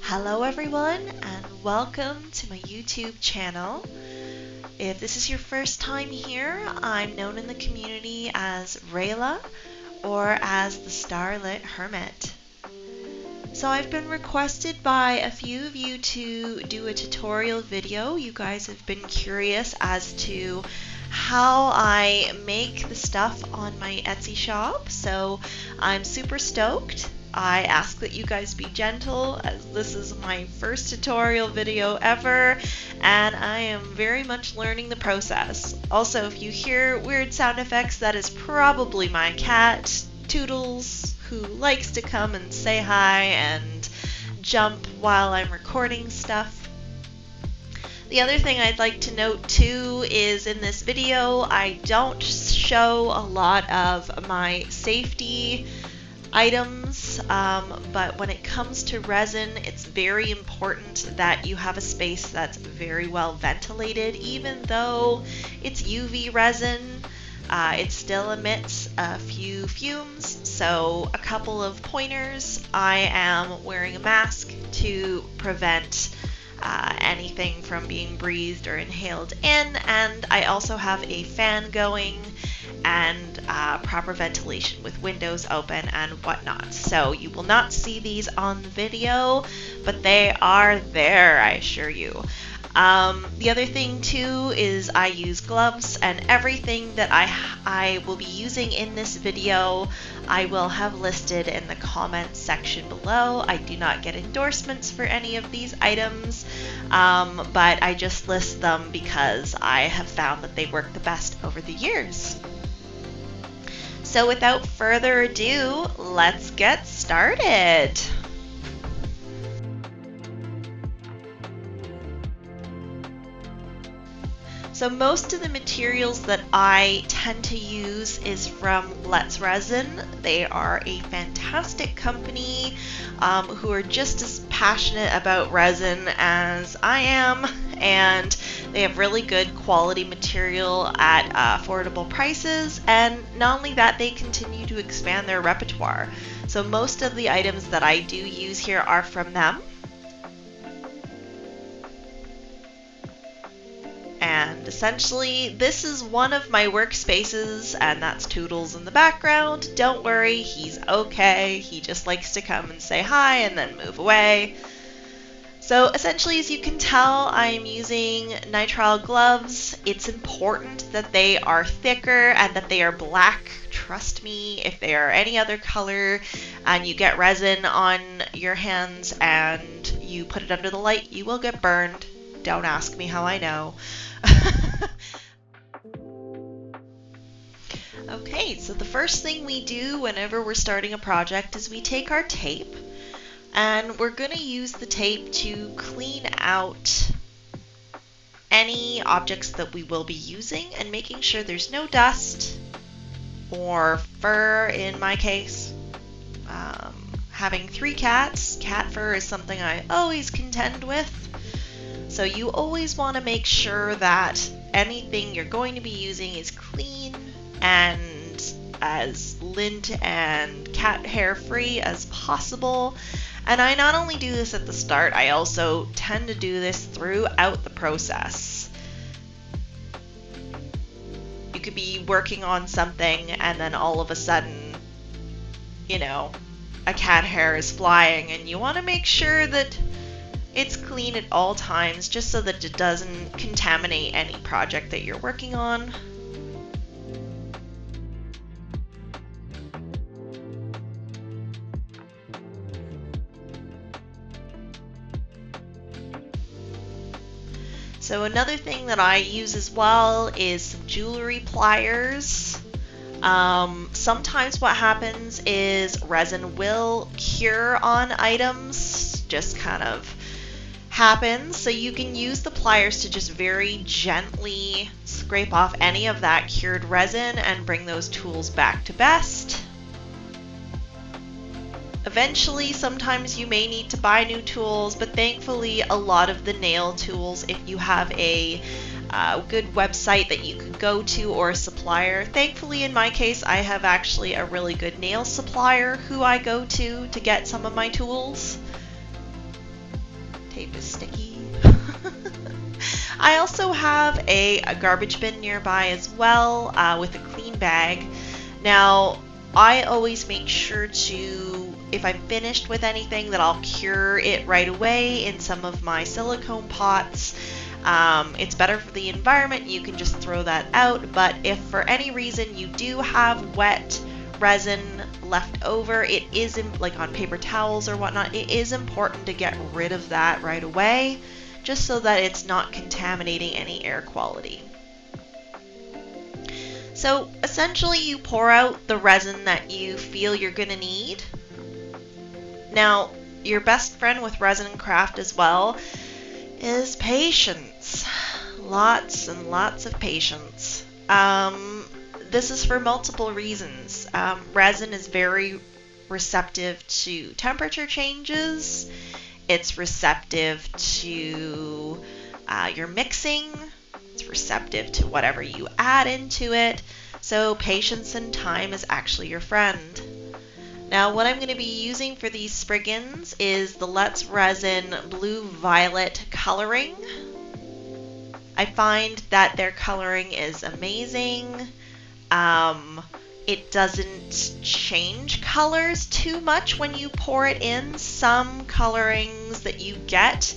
Hello everyone and welcome to my YouTube channel. If this is your first time here, I'm known in the community as Rayla or as the StarlitHermit. So I've been requested by a few of you to do a tutorial video. You guys have been curious as to how I make the stuff on my Etsy shop, so I'm super stoked. I ask that you guys be gentle as this is my first tutorial video ever and I am very much learning the process. Also, if you hear weird sound effects, that is probably my cat, Toodles, who likes to come and say hi and jump while I'm recording stuff. The other thing I'd like to note too is in this video I don't show a lot of my safety items, but when it comes to resin, it's very important that you have a space that's very well ventilated. Even though it's UV resin, it still emits a few fumes, so a couple of pointers. I am wearing a mask to prevent anything from being breathed or inhaled in, and I also have a fan going and proper ventilation with windows open and whatnot. So you will not see these on the video, but they are there, I assure you. The other thing too is I use gloves, and everything that I will be using in this video I will have listed in the comments section below. I do not get endorsements for any of these items, but I just list them because I have found that they work the best over the years. So without further ado, let's get started. So most of the materials that I tend to use is from Let's Resin. They are a fantastic company who are just as passionate about resin as I am, and they have really good quality material at affordable prices, and not only that, they continue to expand their repertoire. So most of the items that I do use here are from them. And essentially, this is one of my workspaces, and that's Toodles in the background. Don't worry, he's okay. He just likes to come and say hi and then move away. So essentially, as you can tell, I'm using nitrile gloves. It's important that they are thicker and that they are black. Trust me, if they are any other color and you get resin on your hands and you put it under the light, you will get burned. Don't ask me how I know. Okay, so the first thing we do whenever we're starting a project is we take our tape, and we're going to use the tape to clean out any objects that we will be using and making sure there's no dust or fur in my case. Having 3 cats, cat fur is something I always contend with. So you always want to make sure that anything you're going to be using is clean and as lint and cat hair free as possible. And I not only do this at the start, I also tend to do this throughout the process. You could be working on something and then all of a sudden, you know, a cat hair is flying, and you want to make sure that it's clean at all times, just so that it doesn't contaminate any project that you're working on. So another thing that I use as well is some jewelry pliers. Sometimes what happens is resin will cure on items, just kind of happens, so you can use the pliers to just very gently scrape off any of that cured resin and bring those tools back to best. Eventually, sometimes you may need to buy new tools, but thankfully a lot of the nail tools, if you have a good website that you could go to or a supplier. Thankfully, in my case, I have actually a really good nail supplier who I go to get some of my tools. tape is sticky. I also have a garbage bin nearby as well with a clean bag. Now, I always make sure to, if I'm finished with anything, that I'll cure it right away in some of my silicone pots. It's better for the environment. You can just throw that out. But if for any reason you do have wet resin left over, it is like on paper towels or whatnot, it is important to get rid of that right away, just so that it's not contaminating any air quality. So essentially you pour out the resin that you feel you're going to need. Now, your best friend with resin craft as well is patience. Lots and lots of patience. This is for multiple reasons. Resin is very receptive to temperature changes. It's receptive to your mixing. It's receptive to whatever you add into it. So patience and time is actually your friend. Now what I'm going to be using for these Spriggans is the Let's Resin Blue Violet coloring. I find that their coloring is amazing. It doesn't change colors too much when you pour it in. Some colorings that you get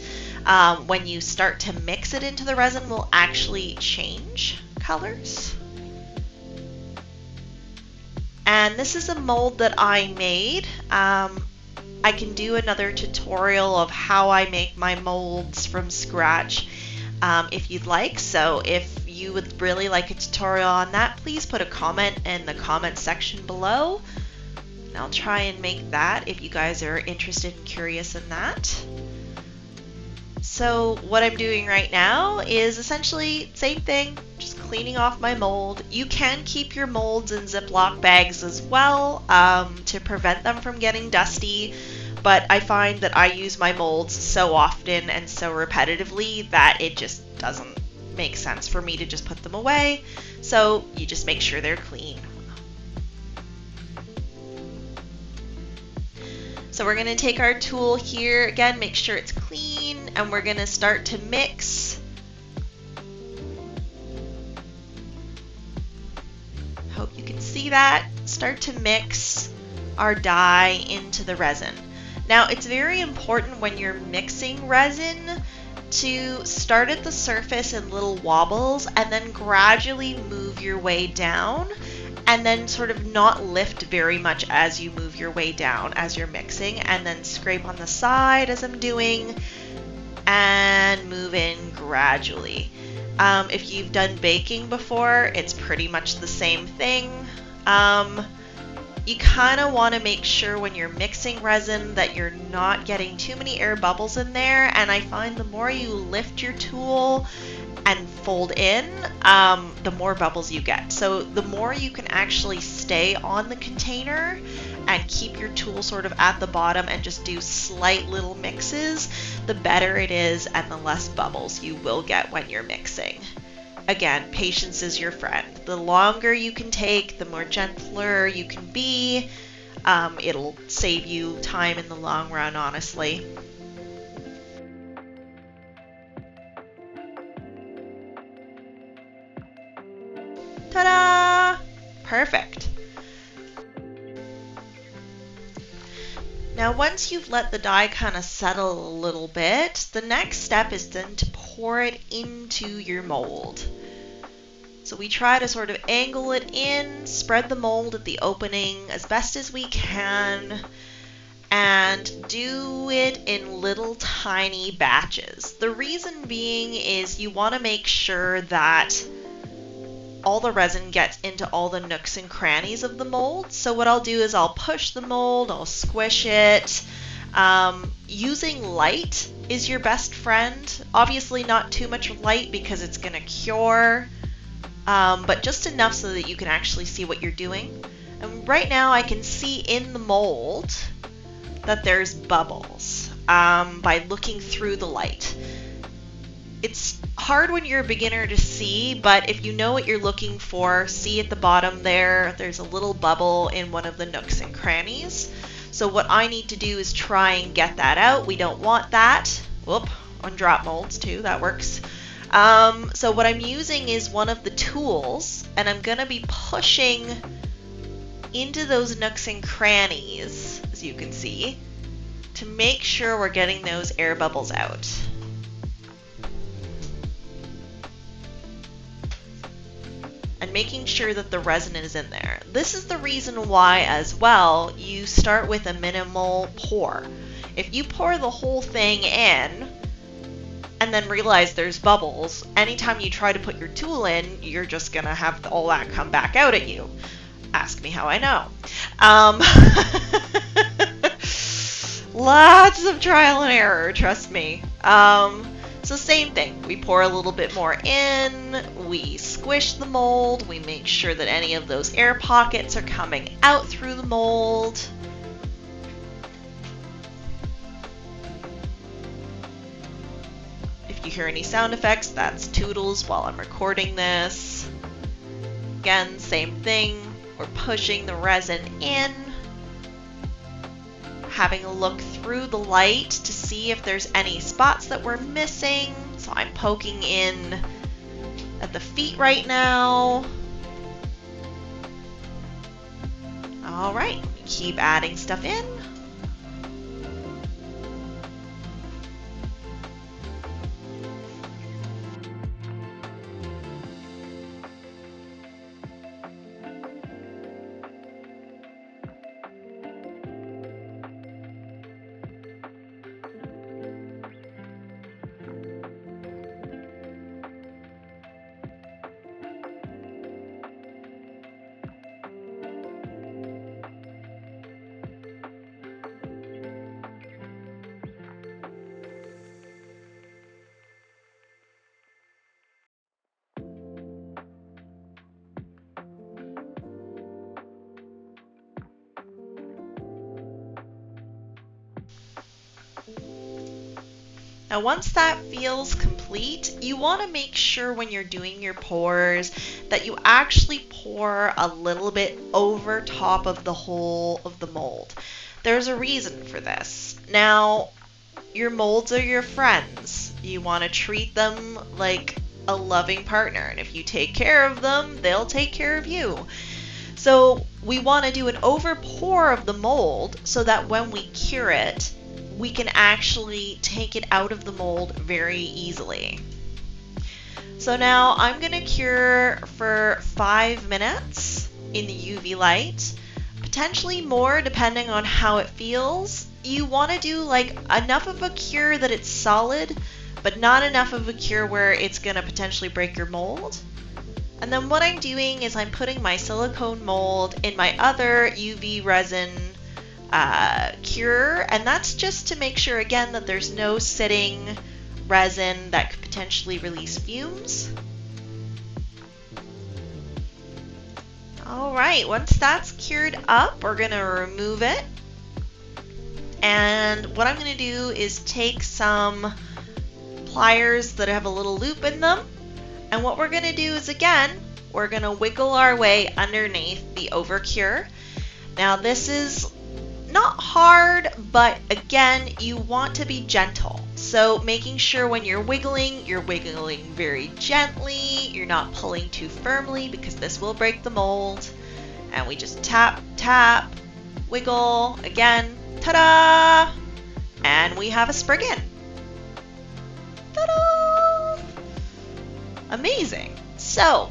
when you start to mix it into the resin will actually change colors. And this is a mold that I made. I can do another tutorial of how I make my molds from scratch if you'd like. So if you would really like a tutorial on that, please put a comment in the comment section below. And I'll try and make that if you guys are interested and curious in that. So what I'm doing right now is essentially same thing, just cleaning off my mold. You can keep your molds in Ziploc bags as well to prevent them from getting dusty, but I find that I use my molds so often and so repetitively that it just doesn't make sense for me to just put them away. So you just make sure they're clean. So we're going to take our tool here, again, make sure it's clean, and we're going to start to mix. Hope you can see that. Start to mix our dye into the resin. Now it's very important when you're mixing resin to start at the surface in little wobbles and then gradually move your way down, and then sort of not lift very much as you move your way down as you're mixing, and then scrape on the side as I'm doing and move in gradually. If you've done baking before, it's pretty much the same thing. You kind of want to make sure when you're mixing resin that you're not getting too many air bubbles in there, and I find the more you lift your tool and fold in, the more bubbles you get. So the more you can actually stay on the container and keep your tool sort of at the bottom and just do slight little mixes, the better it is and the less bubbles you will get when you're mixing. Again, patience is your friend. The longer you can take, the more gentler you can be. It'll save you time in the long run, honestly. Ta-da! Perfect. Now once you've let the dye kind of settle a little bit, the next step is then to pour it into your mold. So we try to sort of angle it in, spread the mold at the opening as best as we can, and do it in little tiny batches. The reason being is you want to make sure that all the resin gets into all the nooks and crannies of the mold. So what I'll do is I'll push the mold, I'll squish it. Using light is your best friend. Obviously not too much light because it's going to cure, but just enough so that you can actually see what you're doing. And right now I can see in the mold that there's bubbles by looking through the light. It's hard when you're a beginner to see, but if you know what you're looking for, see at the bottom there's a little bubble in one of the nooks and crannies. So what I need to do is try and get that out. We don't want that. whoop, on drop molds too, that works. So what I'm using is one of the tools, and I'm going to be pushing into those nooks and crannies, as you can see, to make sure we're getting those air bubbles out. And making sure that the resin is in there. This is the reason why, as well, you start with a minimal pour. If you pour the whole thing in and then realize there's bubbles, anytime you try to put your tool in, you're just gonna have all that come back out at you. Ask me how I know. Lots of trial and error, trust me. So same thing, we pour a little bit more in, we squish the mold, we make sure that any of those air pockets are coming out through the mold. If you hear any sound effects, that's toodles while I'm recording this. Again, same thing, we're pushing the resin in, having a look through the light to see if there's any spots that we're missing. So I'm poking in at the feet right now. All right, keep adding stuff in. Now once that feels complete, you want to make sure when you're doing your pours that you actually pour a little bit over top of the whole of the mold. There's a reason for this. Now, your molds are your friends. You want to treat them like a loving partner, and if you take care of them, they'll take care of you. So we want to do an over pour of the mold so that when we cure it, we can actually take it out of the mold very easily. So now I'm going to cure for 5 minutes in the UV light, potentially more depending on how it feels. You want to do like enough of a cure that it's solid, but not enough of a cure where it's going to potentially break your mold. And then what I'm doing is I'm putting my silicone mold in my other UV resin cure, and that's just to make sure again that there's no sitting resin that could potentially release fumes. Alright, once that's cured up, we're going to remove it, and what I'm going to do is take some pliers that have a little loop in them, and what we're going to do is again we're going to wiggle our way underneath the overcure. Now this is not hard, but again, you want to be gentle. So making sure when you're wiggling very gently. You're not pulling too firmly because this will break the mold. And we just tap, tap, wiggle, again, ta-da! And we have a Spriggan. Ta-da! Amazing. So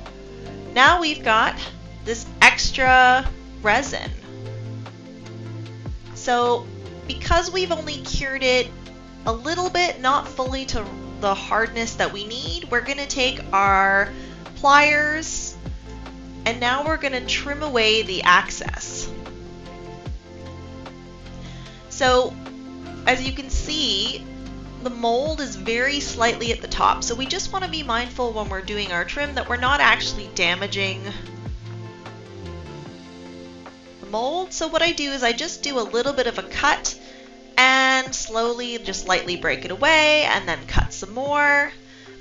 now we've got this extra resin. So because we've only cured it a little bit, not fully to the hardness that we need, we're going to take our pliers and now we're going to trim away the excess. So as you can see, the mold is very slightly at the top. So we just want to be mindful when we're doing our trim that we're not actually damaging mold. So what I do is I just do a little bit of a cut and slowly just lightly break it away and then cut some more.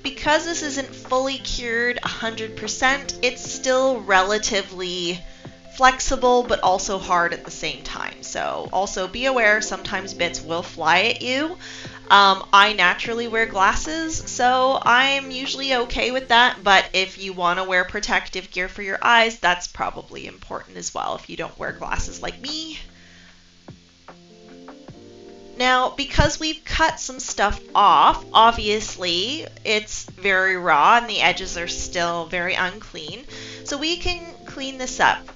Because this isn't fully cured 100%, it's still relatively flexible but also hard at the same time. So also be aware sometimes bits will fly at you. I naturally wear glasses, so I'm usually okay with that, but if you want to wear protective gear for your eyes, that's probably important as well if you don't wear glasses like me. Now, because we've cut some stuff off, obviously it's very raw and the edges are still very unclean, so we can clean this up.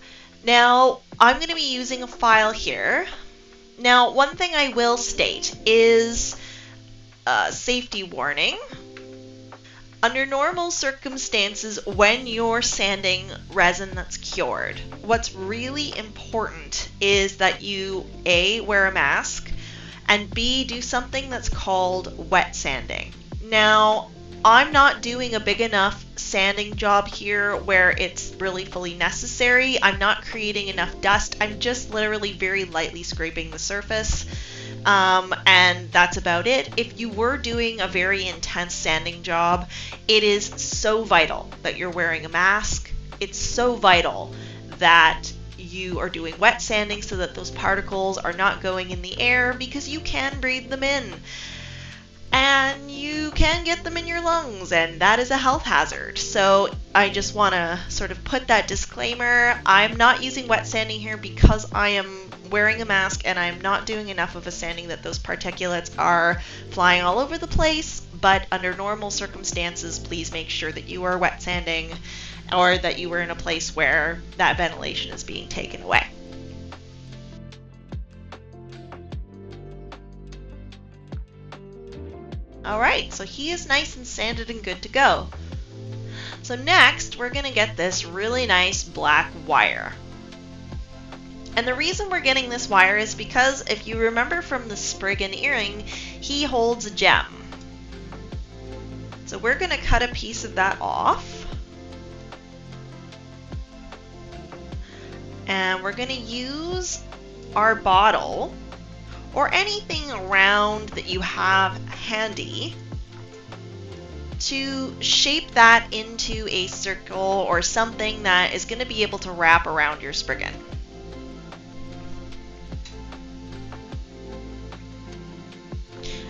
Now, I'm going to be using a file here. Now, one thing I will state is safety warning. Under normal circumstances, when you're sanding resin that's cured, what's really important is that you A, wear a mask, and B, do something that's called wet sanding. Now, I'm not doing a big enough sanding job here where it's really fully necessary. I'm not creating enough dust. I'm just literally very lightly scraping the surface. And that's about it. If you were doing a very intense sanding job, it is so vital that you're wearing a mask. It's so vital that you are doing wet sanding so that those particles are not going in the air, because you can breathe them in. And you can get them in your lungs, and that is a health hazard. So I just want to sort of put that disclaimer. I'm not using wet sanding here because I am wearing a mask and I'm not doing enough of a sanding that those particulates are flying all over the place. But under normal circumstances, please make sure that you are wet sanding, or that you are in a place where that ventilation is being taken away. Alright, so he is nice and sanded and good to go. So next, we're going to get this really nice black wire. And the reason we're getting this wire is because if you remember from the Spriggan earring, he holds a gem. So we're going to cut a piece of that off. And we're going to use our bottle or anything around that you have handy to shape that into a circle or something that is going to be able to wrap around your Spriggan.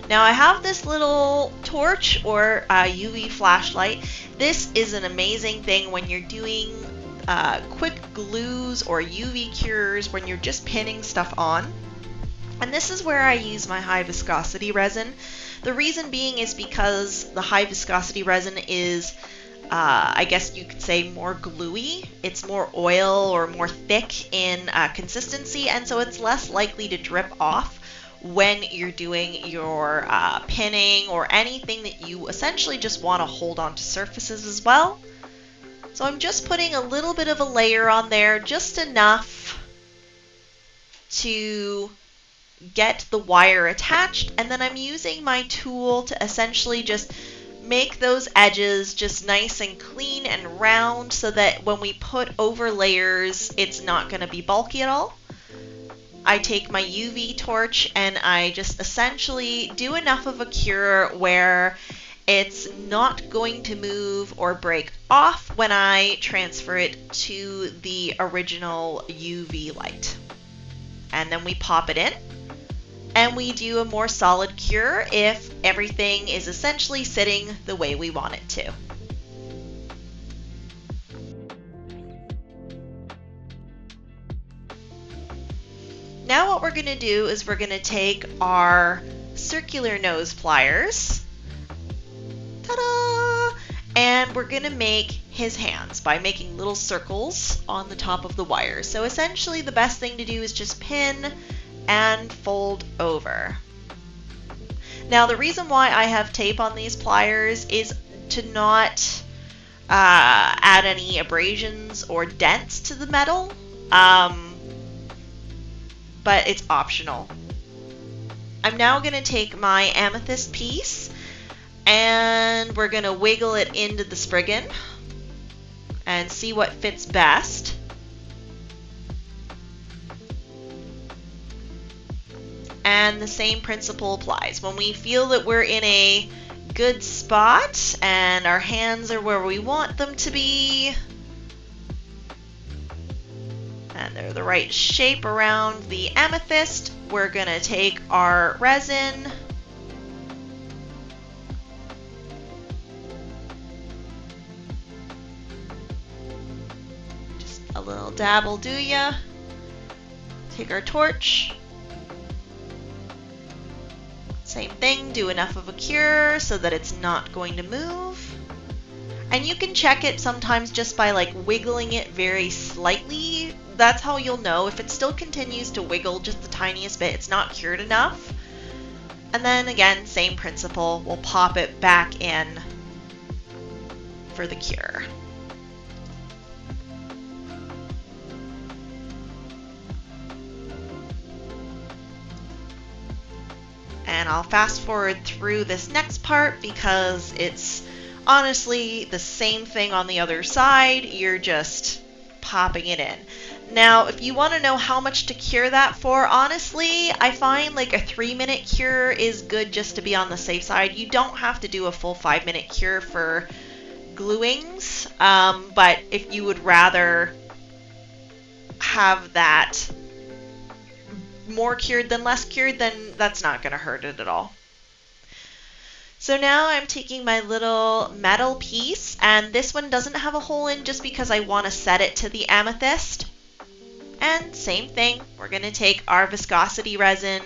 Now I have this little torch or UV flashlight. This is an amazing thing when you're doing quick glues or UV cures, when you're just pinning stuff on. And this is where I use my high viscosity resin. The reason being is because the high viscosity resin is, I guess you could say, more gluey. It's more oil or more thick in consistency, and so it's less likely to drip off when you're doing your pinning or anything that you essentially just want to hold onto surfaces as well. So I'm just putting a little bit of a layer on there, just enough to get the wire attached, and then I'm using my tool to essentially just make those edges just nice and clean and round so that when we put over layers, it's not going to be bulky at all. I take my UV torch and I just essentially do enough of a cure where it's not going to move or break off when I transfer it to the original UV light. And then we pop it in. And we do a more solid cure if everything is essentially sitting the way we want it to. Now what we're going to do is we're going to take our circular nose pliers, ta-da, and we're going to make his hands by making little circles on the top of the wire. So essentially the best thing to do is just pin and fold over. Now the reason why I have tape on these pliers is to not add any abrasions or dents to the metal, but it's optional. I'm now going to take my amethyst piece and we're going to wiggle it into the Spriggan and see what fits best. And the same principle applies. When we feel that we're in a good spot and our hands are where we want them to be, and they're the right shape around the amethyst, we're going to take our resin dab will do ya. Take our torch. Same thing, do enough of a cure so that it's not going to move. And you can check it sometimes just by like wiggling it very slightly. That's how you'll know. If it still continues to wiggle just the tiniest bit, it's not cured enough. And then again, same principle, we'll pop it back in for the cure. And I'll fast forward through this next part because it's honestly the same thing on the other side. You're just popping it in. Now, if you want to know how much to cure that for, honestly, I find like a 3-minute cure is good just to be on the safe side. You don't have to do a full 5-minute cure for gluings, but if you would rather have that more cured than less cured, then that's not going to hurt it at all. So now I'm taking my little metal piece, and this one doesn't have a hole in just because I want to set it to the amethyst. And same thing, we're going to take our viscosity resin.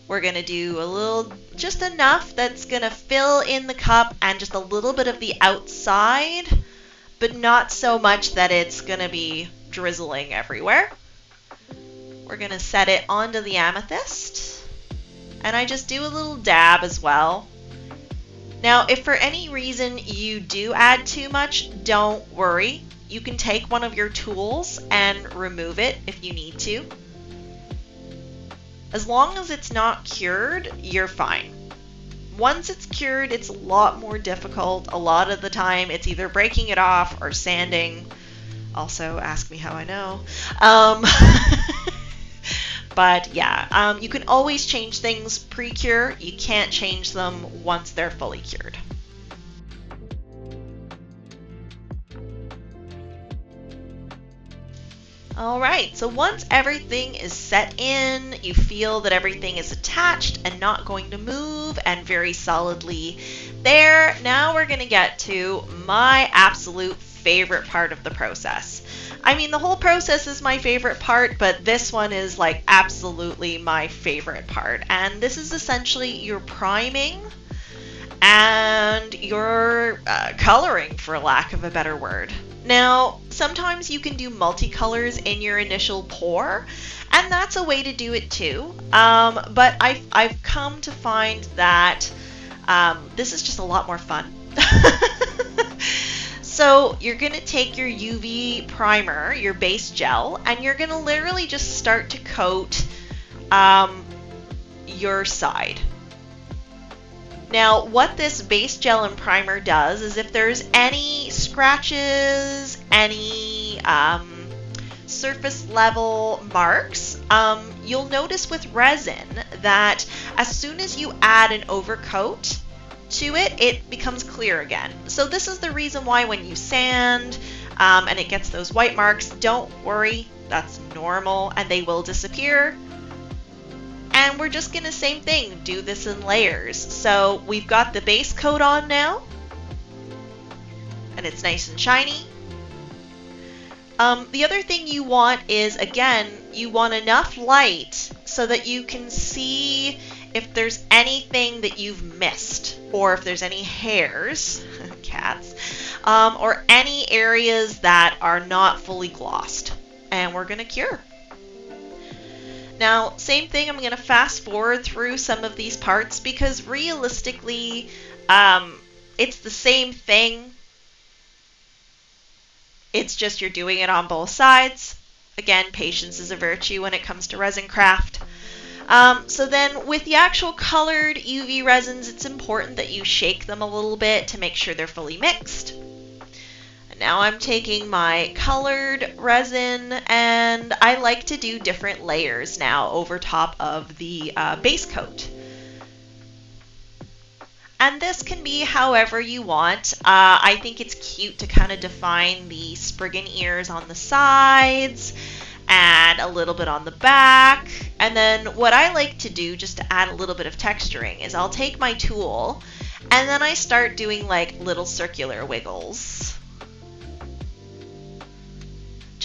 We're going to do a little, just enough that's going to fill in the cup and just a little bit of the outside, but not so much that it's going to be drizzling everywhere. We're going to set it onto the amethyst. And I just do a little dab as well. Now, if for any reason you do add too much, don't worry. You can take one of your tools and remove it if you need to. As long as it's not cured, you're fine. Once it's cured, it's a lot more difficult. A lot of the time, it's either breaking it off or sanding. Also, ask me how I know. But yeah, you can always change things pre-cure. You can't change them once they're fully cured. Alright, so once everything is set in, you feel that everything is attached and not going to move and very solidly there, now we're going to get to my absolute favorite part of the process. I mean, the whole process is my favorite part, but this one is like absolutely my favorite part. And this is essentially your priming and your coloring, for lack of a better word. Now, sometimes you can do multicolors in your initial pour, and that's a way to do it too. But I've come to find that this is just a lot more fun. So you're going to take your UV primer, your base gel, and you're going to literally just start to coat your side. Now, what this base gel and primer does is if there's any scratches, any surface level marks, you'll notice with resin that as soon as you add an overcoat to it, it becomes clear again. So this is the reason why when you sand and it gets those white marks, don't worry, that's normal and they will disappear. And we're just going to, same thing, do this in layers. So we've got the base coat on now, and it's nice and shiny. The other thing you want is, again, you want enough light so that you can see if there's anything that you've missed, or if there's any hairs, cats, or any areas that are not fully glossed. And we're going to cure. Now, same thing, I'm going to fast forward through some of these parts because realistically, it's the same thing. It's just you're doing it on both sides. Again, patience is a virtue when it comes to resin craft. So then with the actual colored UV resins, it's important that you shake them a little bit to make sure they're fully mixed. Now I'm taking my colored resin, and I like to do different layers now over top of the base coat. And this can be however you want. I think it's cute to kind of define the Spriggan ears on the sides and a little bit on the back. And then what I like to do, just to add a little bit of texturing, is I'll take my tool and then I start doing like little circular wiggles.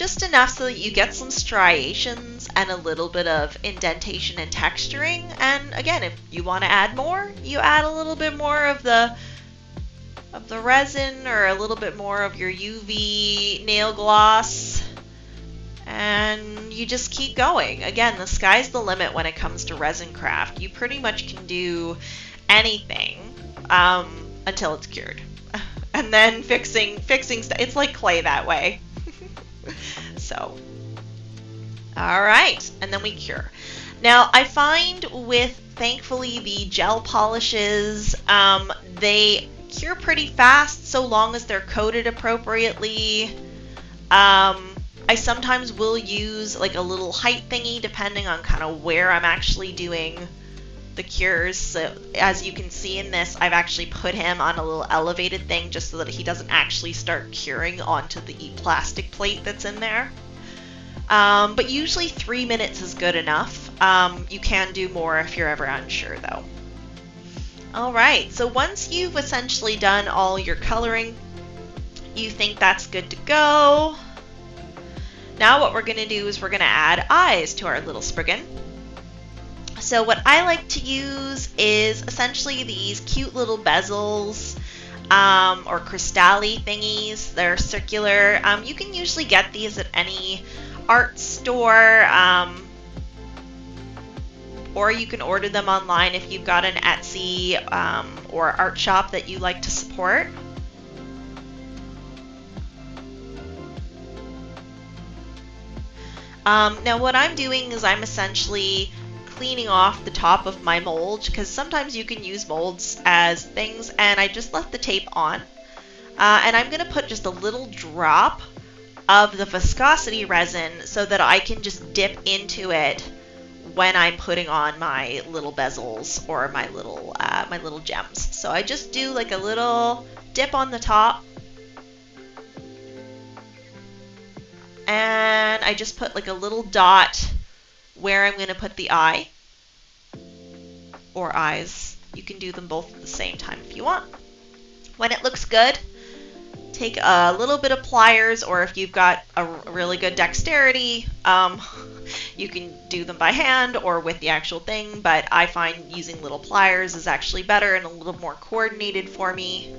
just enough so that you get some striations and a little bit of indentation and texturing. And again, if you want to add more, you add a little bit more of the resin or a little bit more of your UV nail gloss, and you just keep going. Again, the sky's the limit when it comes to resin craft. You pretty much can do anything until it's cured. And then fixing it's like clay that way. So, all right, and then we cure. Now, I find with, thankfully, the gel polishes, they cure pretty fast so long as they're coated appropriately. I sometimes will use like a little height thingy depending on kind of where I'm actually doing the cures. So as you can see in this, I've actually put him on a little elevated thing just so that he doesn't actually start curing onto the plastic plate that's in there. But usually 3 minutes is good enough. You can do more if you're ever unsure though. Alright, so once you've essentially done all your coloring, you think that's good to go. Now what we're going to do is we're going to add eyes to our little Spriggan. So what I like to use is essentially these cute little bezels or crystal-y thingies. They're circular. You can usually get these at any art store, or you can order them online if you've got an Etsy or art shop that you like to support. Now what I'm doing is I'm essentially cleaning off the top of my mold, because sometimes you can use molds as things, and I just left the tape on. And I'm going to put just a little drop of the viscosity resin so that I can just dip into it when I'm putting on my little bezels or my little gems. So I just do like a little dip on the top, and I just put like a little dot where I'm going to put the eye or eyes. You can do them both at the same time if you want. When it looks good, take a little bit of pliers, or if you've got a really good dexterity, you can do them by hand or with the actual thing, but I find using little pliers is actually better and a little more coordinated for me.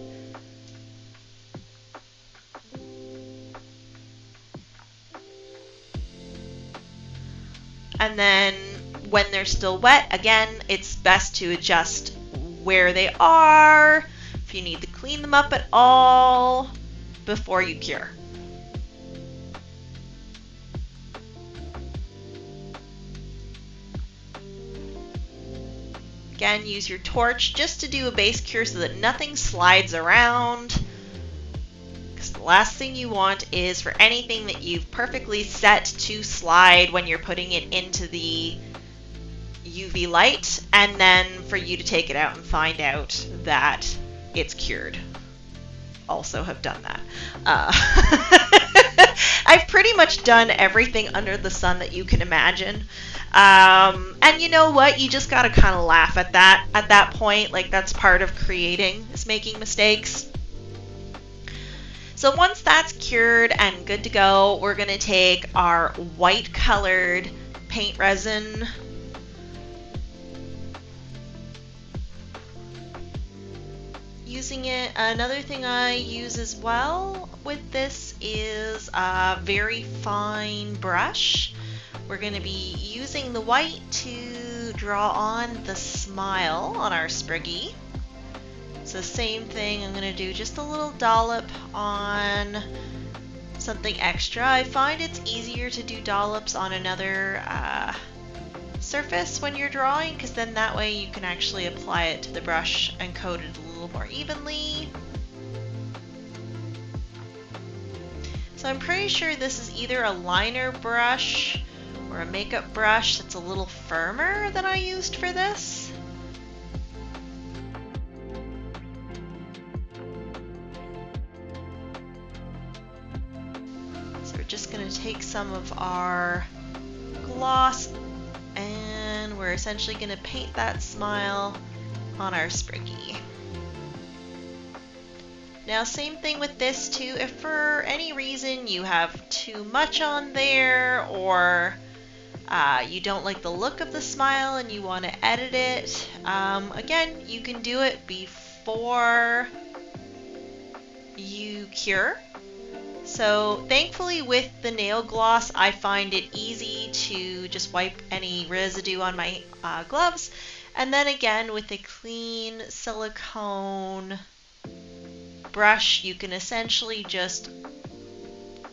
And then when they're still wet, again, it's best to adjust where they are, if you need to clean them up at all, before you cure. Again, use your torch just to do a base cure so that nothing slides around. Because the last thing you want is for anything that you've perfectly set to slide when you're putting it into the UV light, and then for you to take it out and find out that it's cured. Also have done that. I've pretty much done everything under the sun that you can imagine. And you know what? You just gotta kind of laugh at that point. Like, that's part of creating, is making mistakes. So once that's cured and good to go, we're gonna take our white colored paint resin, using it. Another thing I use as well with this is a very fine brush. We're going to be using the white to draw on the smile on our Spriggy. So same thing, I'm going to do just a little dollop on something extra. I find it's easier to do dollops on another surface when you're drawing, because then that way you can actually apply it to the brush and coat it a little more evenly. So I'm pretty sure this is either a liner brush or a makeup brush that's a little firmer than I used for this. So we're just going to take some of our gloss, and we're essentially going to paint that smile on our Spriggy. Now same thing with this too. If for any reason you have too much on there, or you don't like the look of the smile and you want to edit it, again, you can do it before you cure. So thankfully with the nail gloss, I find it easy to just wipe any residue on my gloves. And then again, with a clean silicone brush, you can essentially just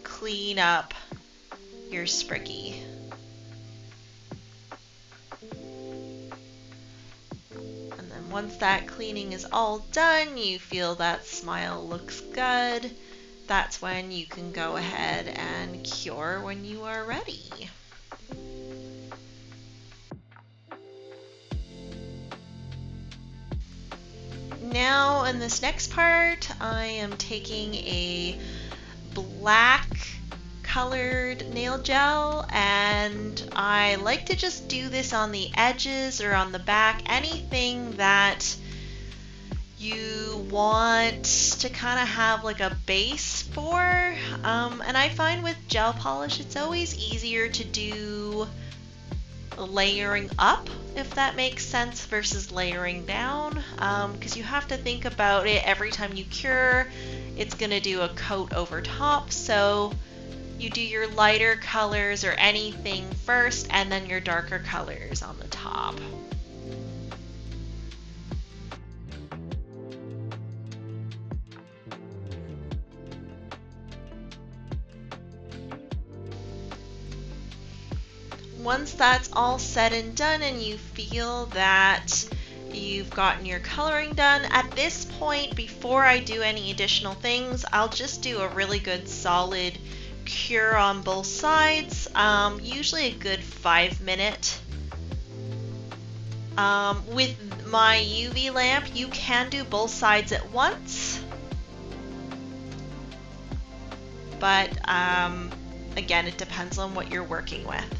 clean up your Spriggy. And then once that cleaning is all done, you feel that smile looks good, that's when you can go ahead and cure when you are ready. Now in this next part, I am taking a black colored nail gel, and I like to just do this on the edges or on the back, anything that you want to kind of have like a base for. And I find with gel polish, it's always easier to do layering up, if that makes sense, versus layering down, because you have to think about it every time you cure. It's going to do a coat over top, so you do your lighter colors or anything first, and then your darker colors on the top. Once that's all said and done and you feel that you've gotten your coloring done, at this point, before I do any additional things, I'll just do a really good solid cure on both sides, usually a good 5-minute. With my UV lamp, you can do both sides at once, but again, it depends on what you're working with.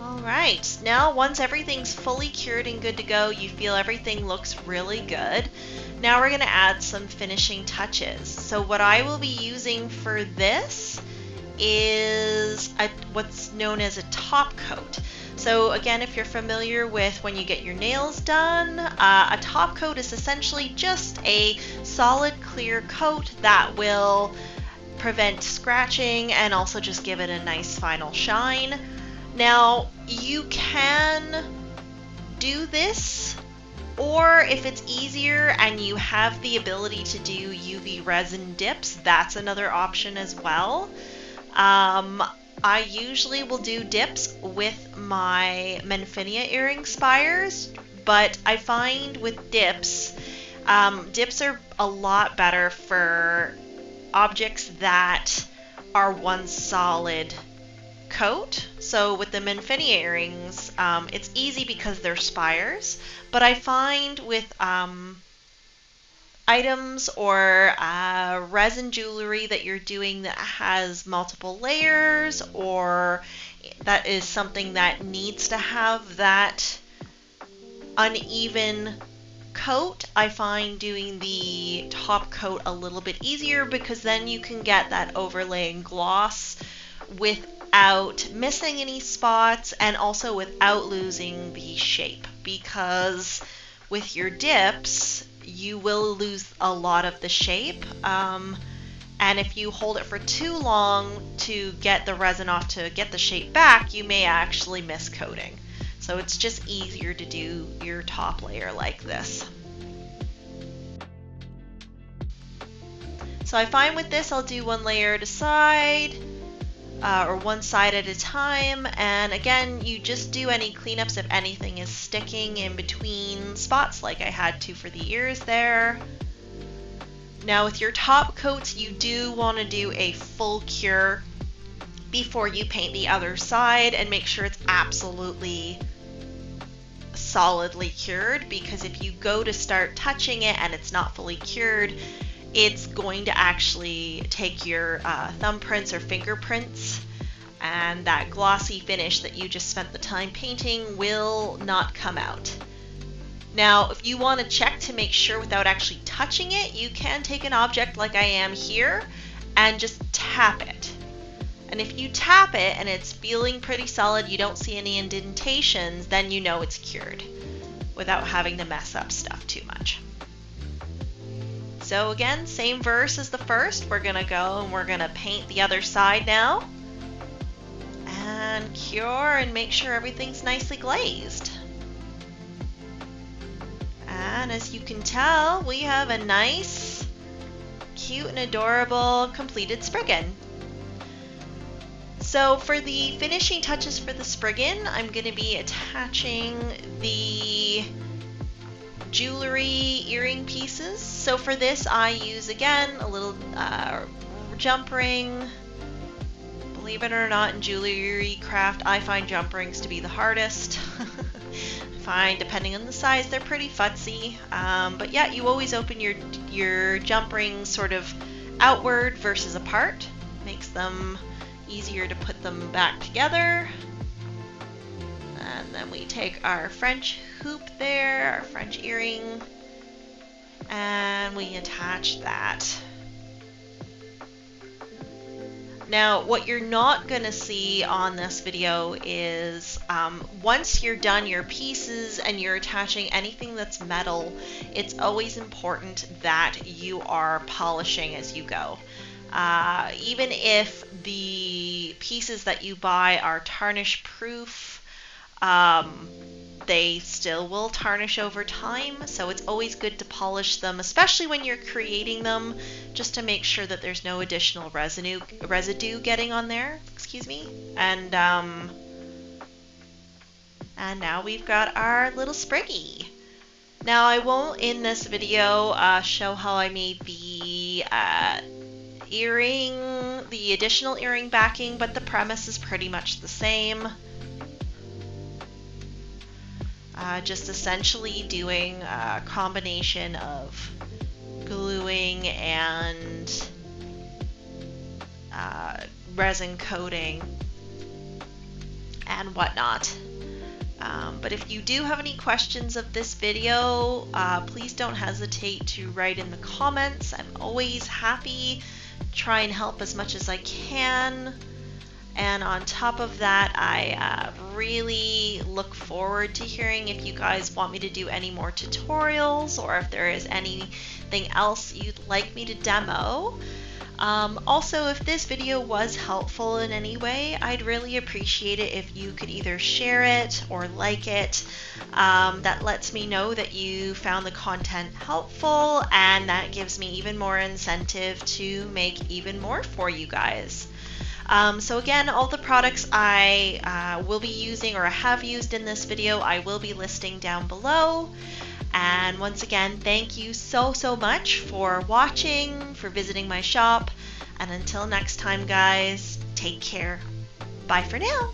Alright, now once everything's fully cured and good to go, you feel everything looks really good. Now we're going to add some finishing touches. So what I will be using for this is what's known as a top coat. So again, if you're familiar with when you get your nails done, a top coat is essentially just a solid clear coat that will prevent scratching and also just give it a nice final shine. Now, you can do this, or if it's easier and you have the ability to do UV resin dips, that's another option as well. I usually will do dips with my Manfinia earring spires, but I find with dips, dips are a lot better for objects that are one solid coat. So with the Manfinia earrings, it's easy because they're spires, but I find with items or resin jewelry that you're doing that has multiple layers, or that is something that needs to have that uneven coat, I find doing the top coat a little bit easier, because then you can get that overlaying gloss without missing any spots and also without losing the shape, because with your dips you will lose a lot of the shape, and if you hold it for too long to get the resin off to get the shape back, you may actually miss coating. So it's just easier to do your top layer like this. So I find with this I'll do one layer at a side, or one side at a time, and again, you just do any cleanups if anything is sticking in between spots like I had to for the ears there. Now with your top coats, you do want to do a full cure before you paint the other side and make sure it's absolutely solidly cured, because if you go to start touching it and it's not fully cured, it's going to actually take your thumbprints or fingerprints, and that glossy finish that you just spent the time painting will not come out. Now, if you want to check to make sure without actually touching it, you can take an object like I am here and just tap it. And if you tap it and it's feeling pretty solid, you don't see any indentations, then you know it's cured without having to mess up stuff too much. So again, same verse as the first. We're going to go and we're going to paint the other side now. And cure and make sure everything's nicely glazed. And as you can tell, we have a nice, cute and adorable completed Spriggan. So for the finishing touches for the Spriggan, I'm going to be attaching the jewelry earring pieces. So for this I use again a little jump ring. Believe it or not, in jewelry craft I find jump rings to be the hardest. Fine, depending on the size they're pretty futzy, but yeah, you always open your jump rings sort of outward versus apart. Makes them easier to put them back together. And then we take our French hoop there, our French earring, and we attach that. Now, what you're not going to see on this video is once you're done your pieces and you're attaching anything that's metal, it's always important that you are polishing as you go. Even if the pieces that you buy are tarnish proof, they still will tarnish over time, so it's always good to polish them, especially when you're creating them, just to make sure that there's no additional residue getting on there. Excuse me. And now we've got our little Spriggy. Now I won't in this video show how I made the earring, the additional earring backing, but the premise is pretty much the same. Just essentially doing a combination of gluing and resin coating and whatnot. But if you do have any questions of this video, please don't hesitate to write in the comments. I'm always happy to try and help as much as I can. And on top of that, I really look forward to hearing if you guys want me to do any more tutorials or if there is anything else you'd like me to demo. Also, if this video was helpful in any way, I'd really appreciate it if you could either share it or like it. That lets me know that you found the content helpful, and that gives me even more incentive to make even more for you guys. So again, all the products I will be using or have used in this video, I will be listing down below. And once again, thank you so much for watching, for visiting my shop. And until next time, guys, take care. Bye for now.